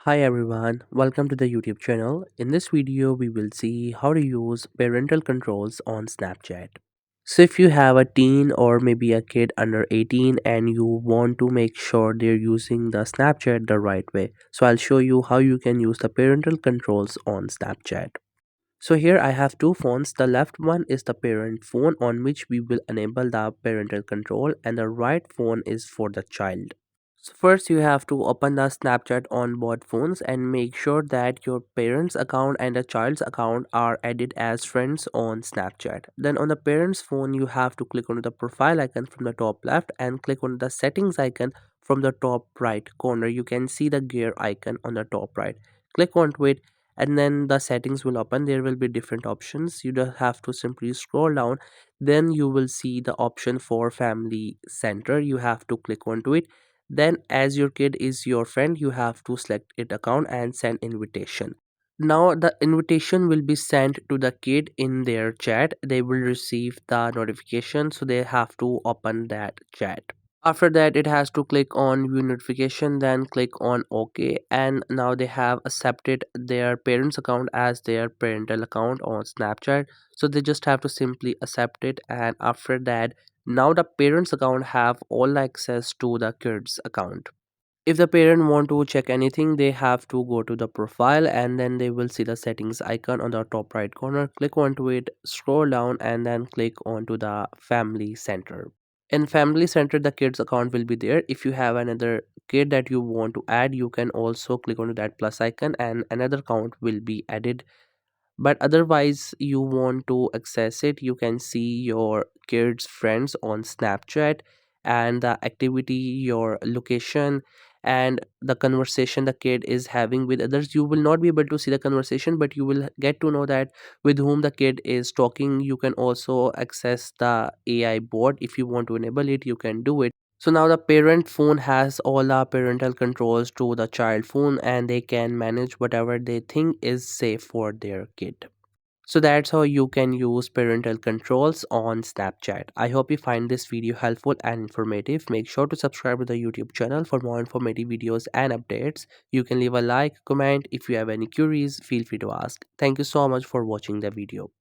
Hi everyone, welcome to the YouTube channel. In this video, we will see how to use parental controls on Snapchat. So, if you have a teen or maybe a kid under 18 and you want to make sure they're using the Snapchat the right way, so I'll show you how you can use the parental controls on Snapchat. So, here I have two phones. The left one is the parent phone on which we will enable the parental control, and the right phone is for the child. So first you have to open the Snapchat on both phones and make sure that your parents account and the child's account are added as friends on Snapchat. Then on the parents phone you have to click on the profile icon from the top left and click on the settings icon from the top right corner. You can see the gear icon on the top right. Click onto it and then the settings will open. There will be different options. You just have to simply scroll down. Then you will see the option for family center. You have to click onto it. Then as your kid is your friend, you have to select it account and send invitation. Now the invitation will be sent to the kid in their chat. They will receive the notification, so they have to open that chat. After that, it has to click on view notification, then click on OK, and now they have accepted their parents account as their parental account on Snapchat. So they just have to simply accept it, and after that, now the parents account have all access to the kids account. If the parent want to check anything, they have to go to the profile and then they will see the settings icon on the top right corner. Click onto it, scroll down, and then click onto the family center. In family center, the kids account will be there. If you have another kid that you want to add, you can also click onto that plus icon and another account will be added. But otherwise you want to access it, you can see your kids friends on Snapchat and the activity, your location, and the conversation the kid is having with others. You will not be able to see the conversation, but you will get to know that with whom the kid is talking. You can also access the AI bot. If you want to enable it, you can do it. So now the parent phone has all the parental controls to the child phone and they can manage whatever they think is safe for their kid. So that's how you can use parental controls on Snapchat. I hope you find this video helpful and informative. Make sure to subscribe to the YouTube channel for more informative videos and updates. You can leave a like, comment. If you have any queries, feel free to ask. Thank you so much for watching the video.